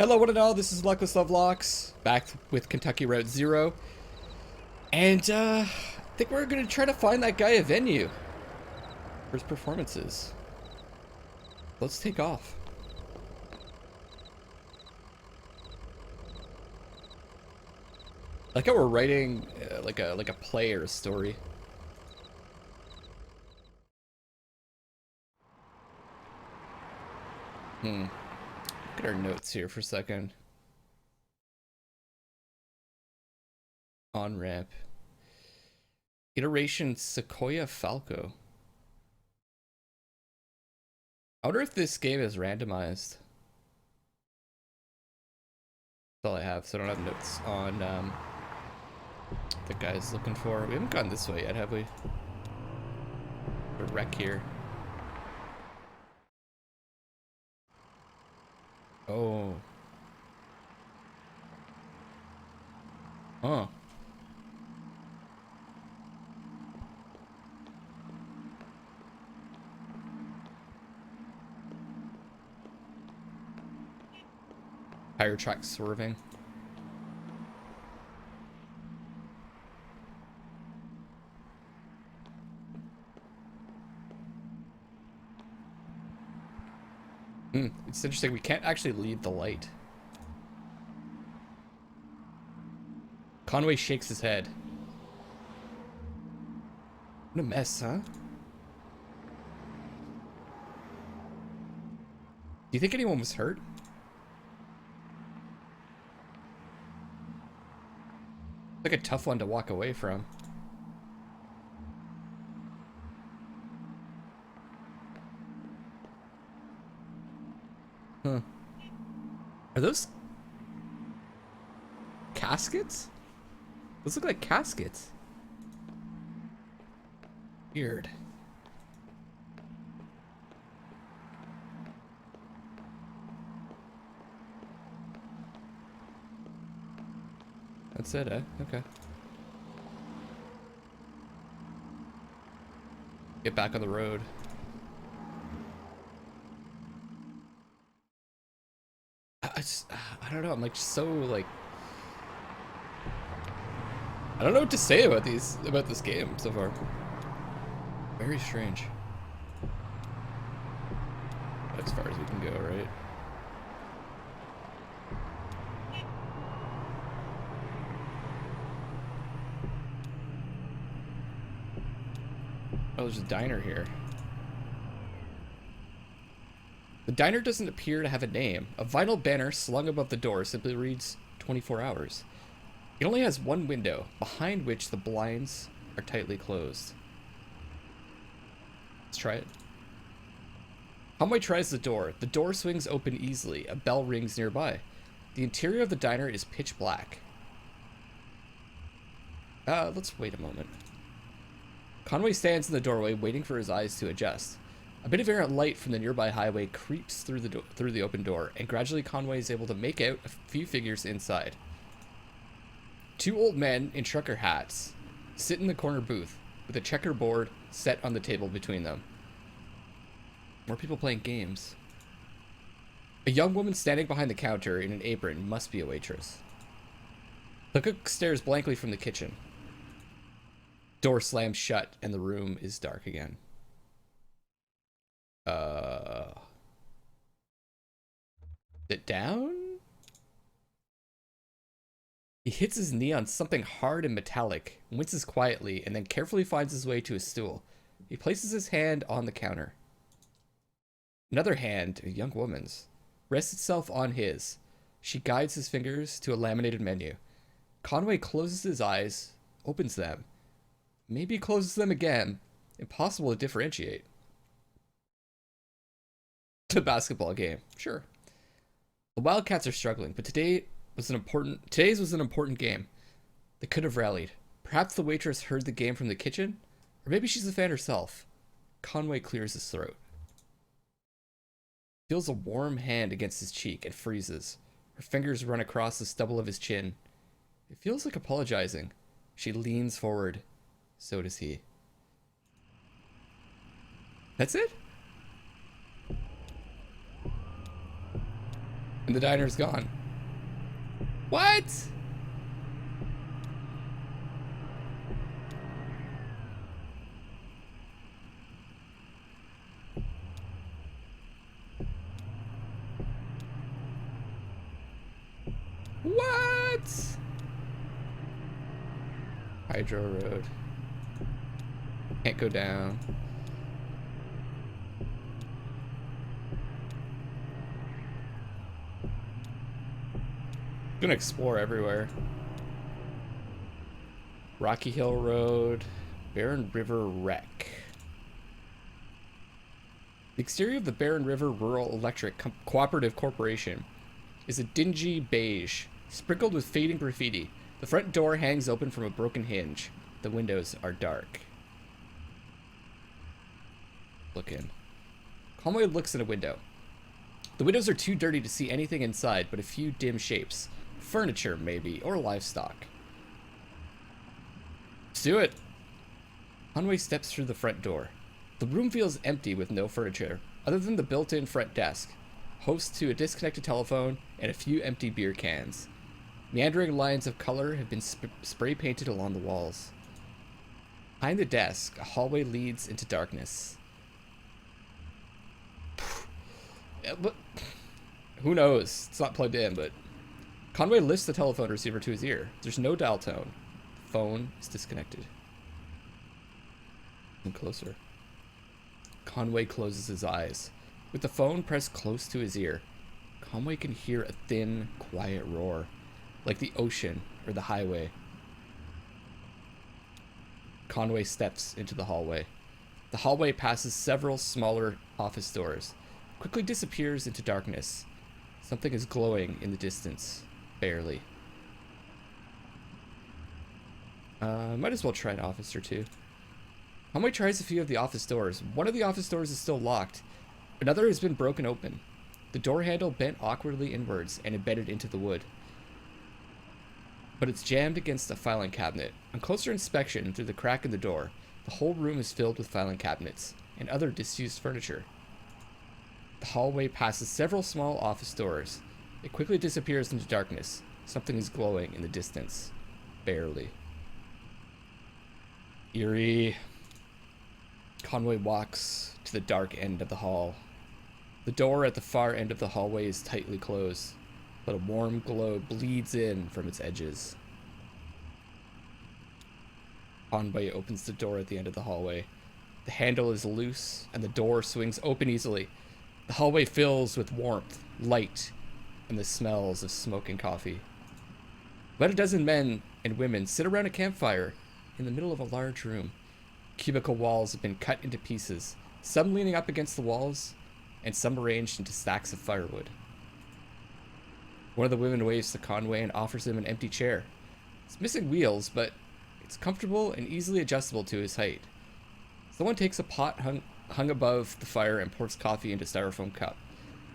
Hello, one and all. This is Luckless Lovelocks, back with Kentucky Route Zero, and I think we're gonna try to find that guy a venue for his performances. Let's take off. Like how we're writing like a play or a story. Look at our notes here for a second. On ramp. Iteration Sequoia Falco. I wonder if this game is randomized. That's all I have, so I don't have notes on the guy's looking for. We haven't gone this way yet, have we? A wreck here. Oh. Huh. Tire track swerving. It's interesting, we can't actually leave the light. Conway shakes his head. What a mess, huh? Do you think anyone was hurt? Like a tough one to walk away from. Huh. Are those caskets? Those look like caskets. Weird. That's it, eh? Okay. Get back on the road. I don't know, I'm like so like I don't know what to say about this game so far. Very strange. As far as we can go, right? Oh, there's a diner here. The diner doesn't appear to have a name. A vinyl banner slung above the door simply reads 24 hours. It only has one window, behind which the blinds are tightly closed. Let's try it. Conway tries the door. The door swings open easily. A bell rings nearby. The interior of the diner is pitch black. Let's wait a moment. Conway stands in the doorway, waiting for his eyes to adjust. A bit of errant light from the nearby highway creeps through the open door, and gradually Conway is able to make out a few figures inside. Two old men in trucker hats sit in the corner booth with a checkerboard set on the table between them. More people playing games. A young woman standing behind the counter in an apron must be a waitress. The cook stares blankly from the kitchen. Door slams shut and the room is dark again. Sit down? He hits his knee on something hard and metallic, winces quietly, and then carefully finds his way to a stool. He places his hand on the counter. Another hand, a young woman's, rests itself on his. She guides his fingers to a laminated menu. Conway closes his eyes, opens them. Maybe closes them again. Impossible to differentiate. It's a basketball game, sure. The Wildcats are struggling, but today's was an important game. They could have rallied. Perhaps the waitress heard the game from the kitchen, or maybe she's a fan herself. Conway clears his throat. Feels a warm hand against his cheek and freezes. Her fingers run across the stubble of his chin. It feels like apologizing. She leans forward. So does he. That's it? And the diner's gone. What? What? Hydro Road. Can't go down. Gonna explore everywhere. Rocky Hill Road, Barren River Wreck. The exterior of the Barren River Rural Electric Cooperative Corporation is a dingy beige, sprinkled with fading graffiti. The front door hangs open from a broken hinge. The windows are dark. Look in. Conway looks in a window. The windows are too dirty to see anything inside but a few dim shapes. Furniture, maybe, or livestock. Let's do it. Conway steps through the front door. The room feels empty with no furniture, other than the built-in front desk, host to a disconnected telephone, and a few empty beer cans. Meandering lines of color have been spray-painted along the walls. Behind the desk, a hallway leads into darkness. Who knows? It's not plugged in, but... Conway lifts the telephone receiver to his ear. There's no dial tone. The phone is disconnected. Come closer. Conway closes his eyes. With the phone pressed close to his ear, Conway can hear a thin, quiet roar, like the ocean or the highway. Conway steps into the hallway. The hallway passes several smaller office doors, quickly disappears into darkness. Something is glowing in the distance, barely. Might as well try an office or two. Conway tries a few of the office doors. One of the office doors is still locked. Another has been broken open. The door handle bent awkwardly inwards and embedded into the wood. But it's jammed against a filing cabinet. On closer inspection through the crack in the door, the whole room is filled with filing cabinets and other disused furniture. The hallway passes several small office doors. It quickly disappears into darkness. Something is glowing in the distance. Barely. Eerie. Conway walks to the dark end of the hall. The door at the far end of the hallway is tightly closed, but a warm glow bleeds in from its edges. Conway opens the door at the end of the hallway. The handle is loose, and the door swings open easily. The hallway fills with warmth, light, and the smells of smoke and coffee. About a dozen men and women sit around a campfire in the middle of a large room. Cubicle walls have been cut into pieces, some leaning up against the walls, and some arranged into stacks of firewood. One of the women waves to Conway and offers him an empty chair. It's missing wheels, but it's comfortable and easily adjustable to his height. Someone takes a pot hung above the fire and pours coffee into a styrofoam cup.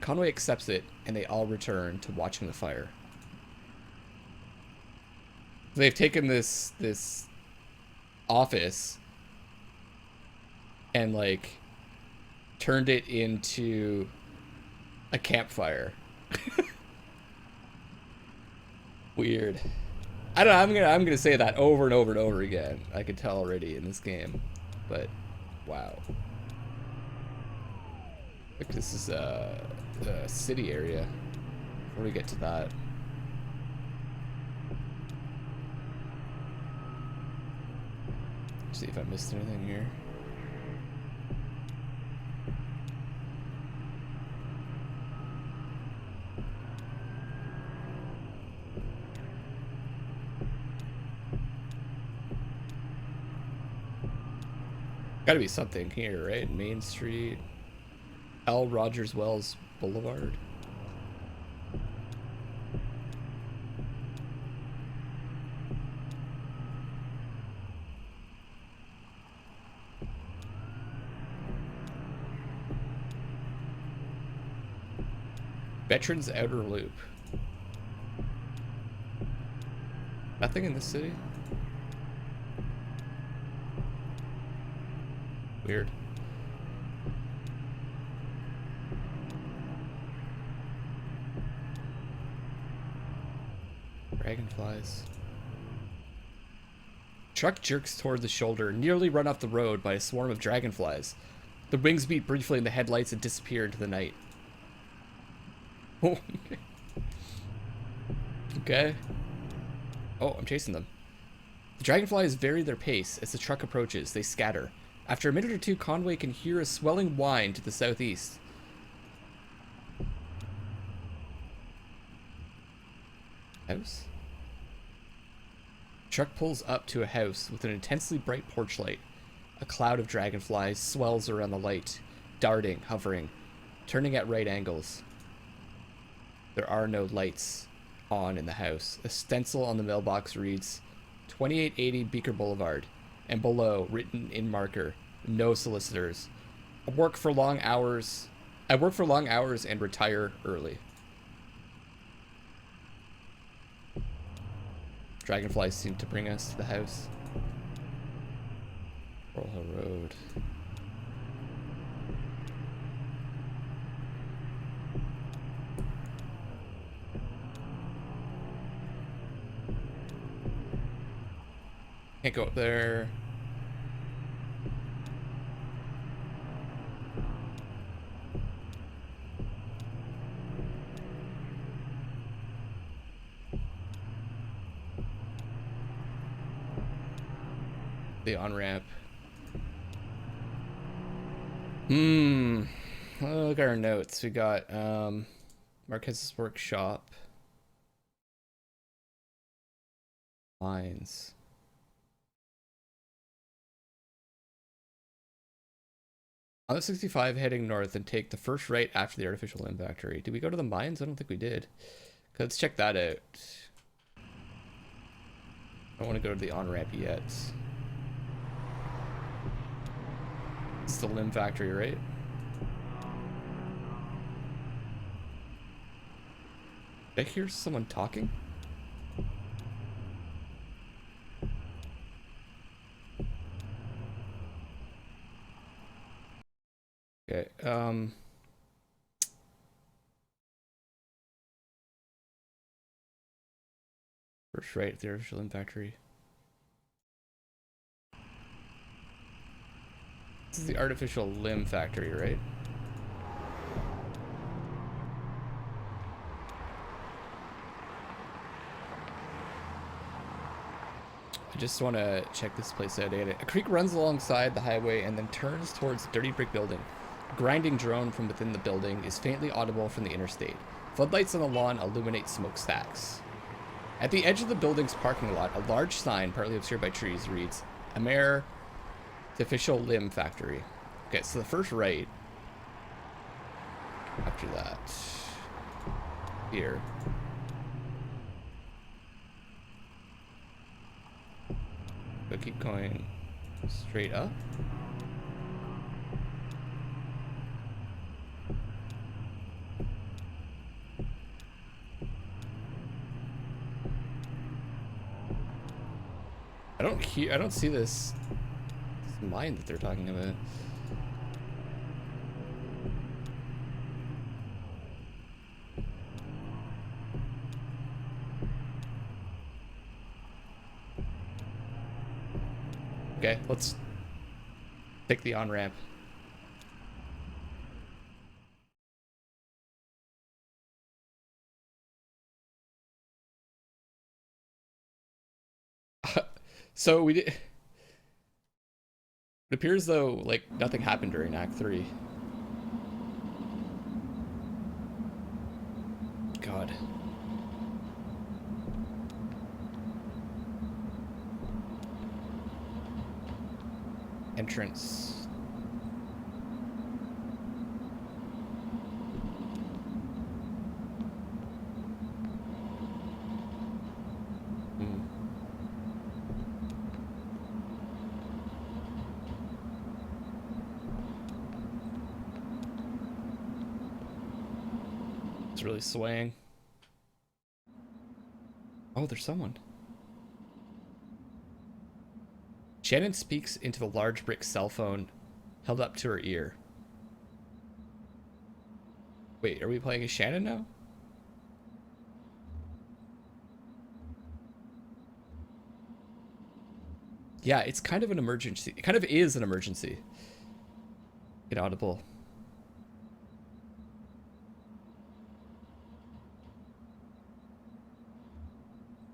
Conway accepts it, and they all return to watching the fire. They've taken this office and like turned it into a campfire. Weird. I don't know, I'm gonna say that over and over and over again. I could tell already in this game. But wow. Look, this is a city area. Before we get to that. See if I missed anything here. Gotta be something here, right? Main Street, L. Rogers Wells Boulevard. Veterans Outer Loop. Nothing in this city? Weird. Dragonflies. Truck jerks toward the shoulder, nearly run off the road by a swarm of dragonflies. The wings beat briefly in the headlights and disappear into the night. Oh, okay. Oh, I'm chasing them. The dragonflies vary their pace. As the truck approaches, they scatter. After a minute or two, Conway can hear a swelling whine to the southeast. House? The truck pulls up to a house with an intensely bright porch light. A cloud of dragonflies swells around the light, darting, hovering, turning at right angles. There are no lights on in the house. A stencil on the mailbox reads 2880 Beaker Boulevard, and below, written in marker, no solicitors. I work for long hours and retire early. Dragonflies seem to bring us to the house. Coral Hill Road. Can't go up there. The on-ramp. Look at our notes. We got Marquez's workshop. Mines. On the 65 heading north and take the first right after the artificial limb factory. Did we go to the mines? I don't think we did. Let's check that out. I don't want to go to the on-ramp yet. It's the limb factory, right? Did I hear someone talking? Okay, first right at the artificial limb factory. This is the artificial limb factory, right? I just want to check this place out. A creek runs alongside the highway and then turns towards the dirty brick building. A grinding drone from within the building is faintly audible from the interstate. Floodlights on the lawn illuminate smokestacks. At the edge of the building's parking lot, a large sign, partly obscured by trees, reads, Amer Artificial Limb Factory. Okay, so the first right. After that. Here. But keep going straight up. I don't see this mine that they're talking about. Okay, let's take the on-ramp. So we did. It appears though like nothing happened during Act 3. God. Entrance. It's really swaying. Oh, there's someone. Shannon speaks into the large brick cell phone held up to her ear. Wait, are we playing as Shannon now? Yeah, it's kind of an emergency. It kind of is an emergency. Inaudible.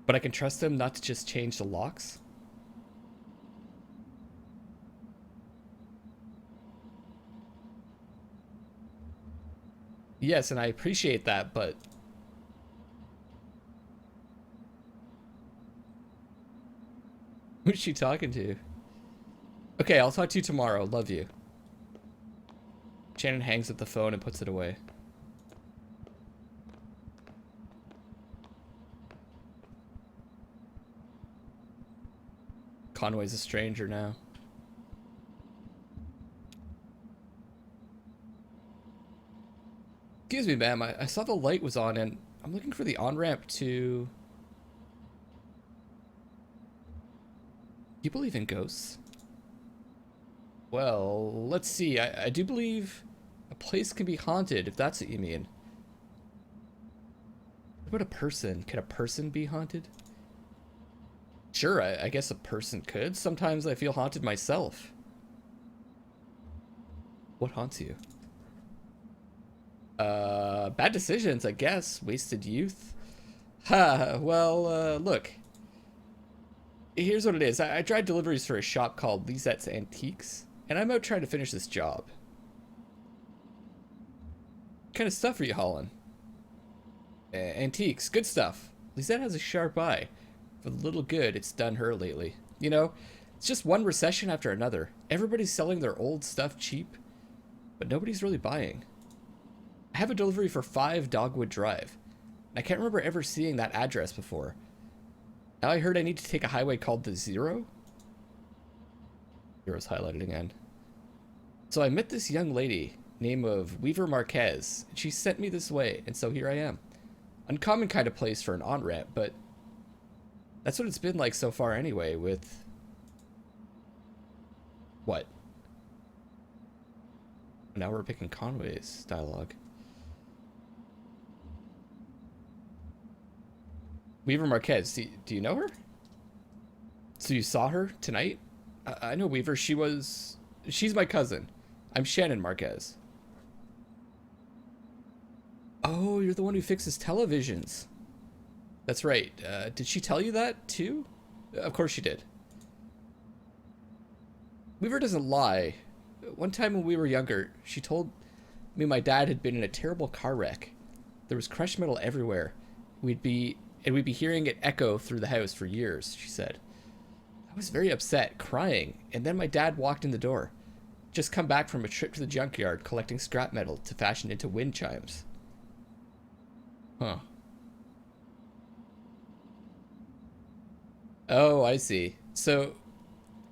But I can trust them not to just change the locks? Yes, and I appreciate that, but... Who's she talking to? Okay, I'll talk to you tomorrow. Love you. Shannon hangs up the phone and puts it away. Conway's a stranger now. Excuse me, ma'am. I saw the light was on and I'm looking for the on-ramp to... You believe in ghosts? Well, let's see. I do believe a place can be haunted, if that's what you mean. What about a person? Can a person be haunted? Sure, I guess a person could. Sometimes I feel haunted myself. What haunts you? Bad decisions, I guess. Wasted youth. Ha, well, look. Here's what it is. I drive deliveries for a shop called Lizette's Antiques, and I'm out trying to finish this job. What kind of stuff are you hauling? Antiques, good stuff. Lisette has a sharp eye. For the little good it's done her lately. You know, it's just one recession after another. Everybody's selling their old stuff cheap, but nobody's really buying. I have a delivery for 5 Dogwood Drive, and I can't remember ever seeing that address before. Now I heard I need to take a highway called the Zero. Zero's highlighted again. So I met this young lady named of Weaver Marquez, and she sent me this way, and so here I am. Uncommon kind of place for an on-ramp, but that's what it's been like so far anyway, with... What? Now we're picking Conway's dialogue. Weaver Marquez, do you know her? So you saw her tonight? I know Weaver, she's my cousin. I'm Shannon Marquez. Oh, you're the one who fixes televisions. That's right. Did she tell you that too? Of course she did. Weaver doesn't lie. One time when we were younger, she told me my dad had been in a terrible car wreck. There was crushed metal everywhere. We'd be hearing it echo through the house for years, she said. I was very upset, crying, and then my dad walked in the door. Just come back from a trip to the junkyard collecting scrap metal to fashion into wind chimes. Huh. Oh, I see. So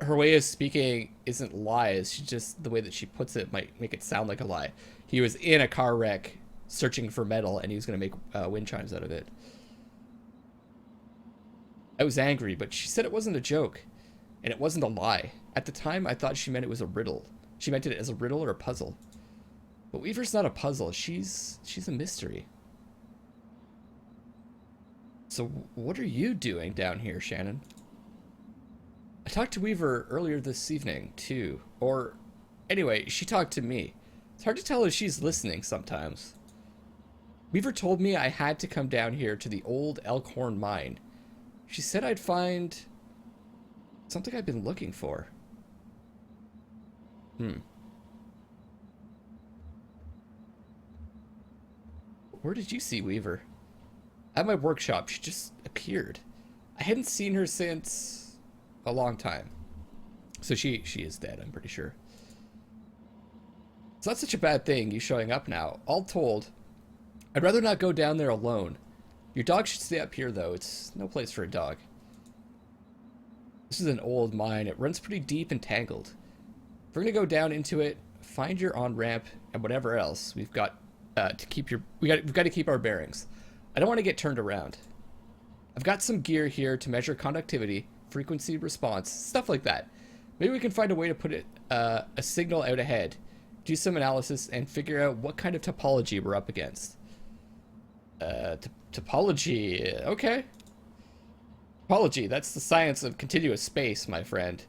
her way of speaking isn't lies. She just, the way that she puts it might make it sound like a lie. He was in a car wreck searching for metal and he was going to make wind chimes out of it. I was angry, but she said it wasn't a joke and it wasn't a lie. At the time, I thought she meant it was a riddle. She meant it as a riddle or a puzzle. But Weaver's not a puzzle. She's a mystery. So what are you doing down here, Shannon? I talked to Weaver earlier this evening, too. Or, anyway, she talked to me. It's hard to tell if she's listening sometimes. Weaver told me I had to come down here to the old Elkhorn mine. She said I'd find something I've been looking for. Where did you see Weaver? At my workshop, she just appeared. I hadn't seen her since a long time. So she is dead, I'm pretty sure. It's not such a bad thing, you showing up now. All told, I'd rather not go down there alone. Your dog should stay up here, though. It's no place for a dog. This is an old mine. It runs pretty deep and tangled. If we're gonna go down into it, find your on-ramp and whatever else we've got to keep your... We've got to keep our bearings. I don't want to get turned around. I've got some gear here to measure conductivity, frequency response, stuff like that. Maybe we can find a way to put it a signal out ahead, do some analysis, and figure out what kind of topology we're up against. Topology, okay. Topology, that's the science of continuous space, my friend.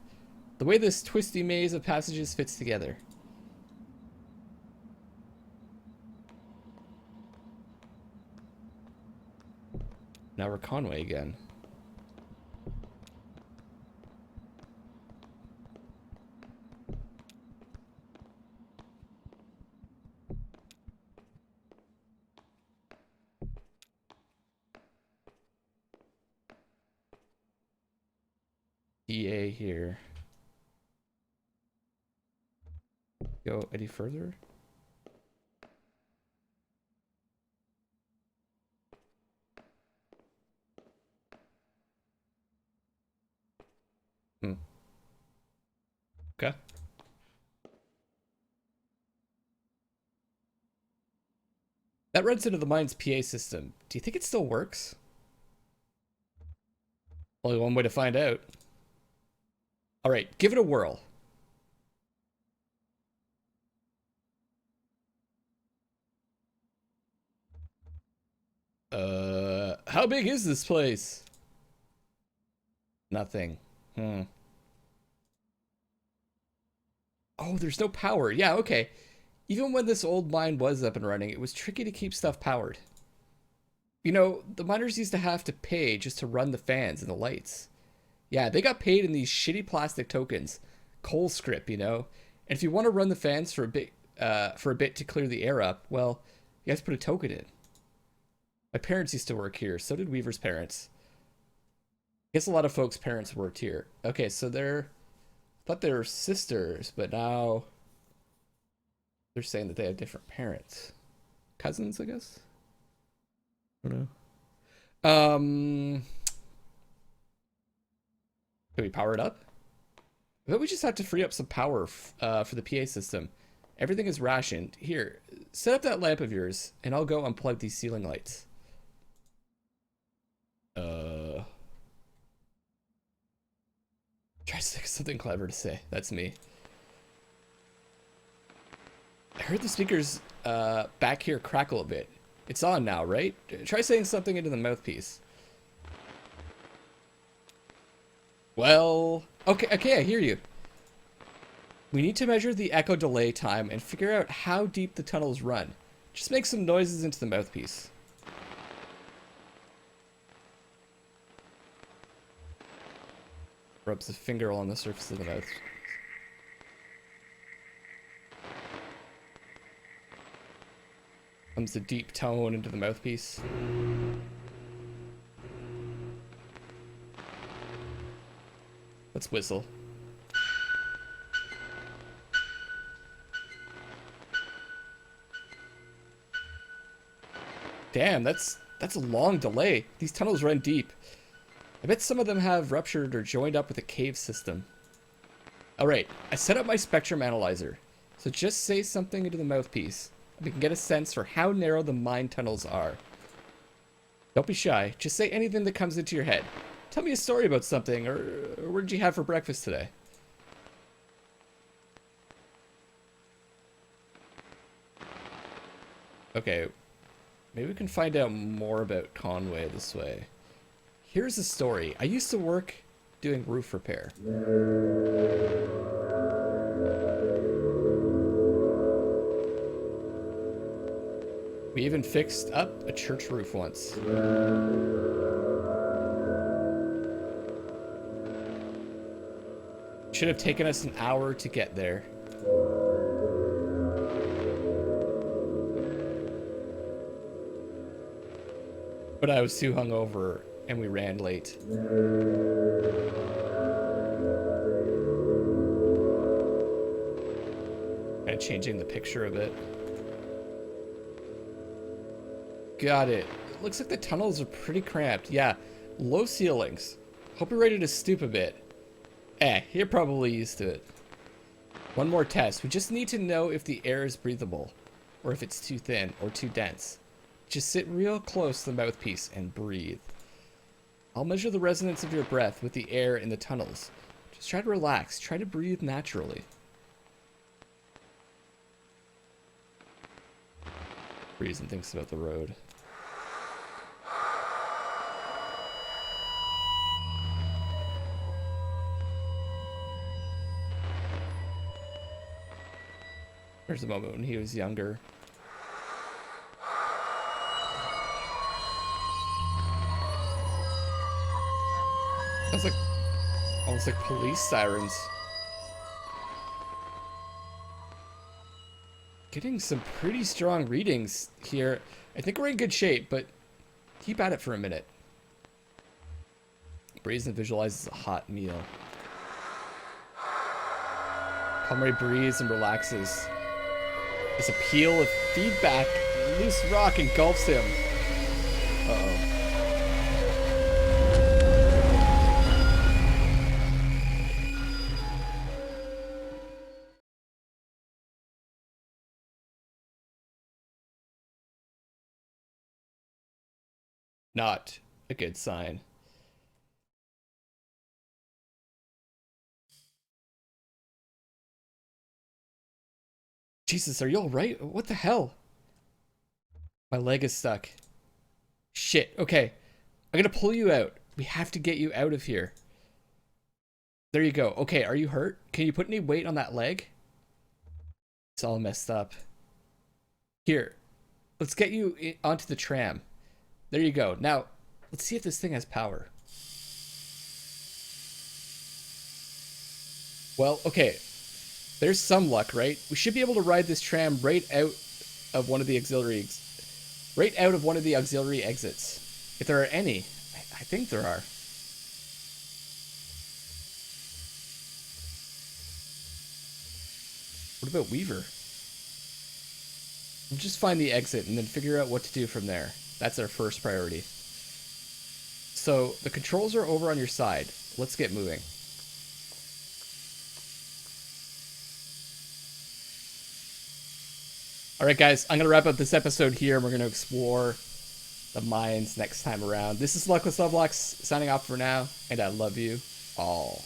The way this twisty maze of passages fits together. Now we're Conway again. EA here. Go any further? Okay. That runs into the mine's PA system. Do you think it still works? Only one way to find out. Alright, give it a whirl. How big is this place? Nothing. Oh, there's no power. Yeah, okay. Even when this old mine was up and running, it was tricky to keep stuff powered. You know, the miners used to have to pay just to run the fans and the lights. Yeah, they got paid in these shitty plastic tokens. Coal script, you know? And if you want to run the fans for a bit to clear the air up, well, you have to put a token in. My parents used to work here. So did Weaver's parents. I guess a lot of folks' parents worked here. Okay, so I thought they were sisters, but now they're saying that they have different parents. Cousins, I guess? I don't know. Can we power it up? I bet we just have to free up some power for the PA system. Everything is rationed. Here, set up that lamp of yours, and I'll go unplug these ceiling lights. Try to think of something clever to say. That's me. I heard the speakers back here crackle a bit. It's on now, right? Try saying something into the mouthpiece. Well, okay, I hear you. We need to measure the echo delay time and figure out how deep the tunnels run. Just make some noises into the mouthpiece. Rubs a finger on the surface of the mouth. Comes a deep tone into the mouthpiece. Let's whistle. Damn, that's a long delay. These tunnels run deep. I bet some of them have ruptured or joined up with a cave system. Alright, I set up my spectrum analyzer. So just say something into the mouthpiece. We can get a sense for how narrow the mine tunnels are. Don't be shy. Just say anything that comes into your head. Tell me a story about something, or what did you have for breakfast today? Okay, maybe we can find out more about Conway this way. Here's a story. I used to work doing roof repair. We even fixed up a church roof once. Should have taken us an hour to get there. But I was too hungover and we ran late. Kind of changing the picture a bit. Got it. It looks like the tunnels are pretty cramped. Yeah, low ceilings. Hope you're ready to stoop a bit. You're probably used to it. One more test. We just need to know if the air is breathable, or if it's too thin or too dense. Just sit real close to the mouthpiece and breathe. I'll measure the resonance of your breath with the air in the tunnels. Just try to relax. Try to breathe naturally. Breathes and thinks about the road. There's a moment when he was younger. Sounds like almost like police sirens. Getting some pretty strong readings here. I think we're in good shape, but keep at it for a minute. Breathes and visualizes a hot meal. Conway breathes and relaxes. This appeal of feedback, loose rock engulfs him. Uh-oh. Not a good sign. Jesus, are you alright? What the hell? My leg is stuck. Shit, okay. I'm gonna pull you out. We have to get you out of here. There you go. Okay, are you hurt? Can you put any weight on that leg? It's all messed up. Here, let's get you onto the tram. There you go. Now, let's see if this thing has power. Well, okay. There's some luck, right? We should be able to ride this tram right out of one of the auxiliary exits. If there are any. I think there are. What about Weaver? We'll just find the exit and then figure out what to do from there. That's our first priority. So, the controls are over on your side. Let's get moving. Alright guys, I'm going to wrap up this episode here. We're going to explore the mines next time around. This is Luckless Lovelocks signing off for now, and I love you all.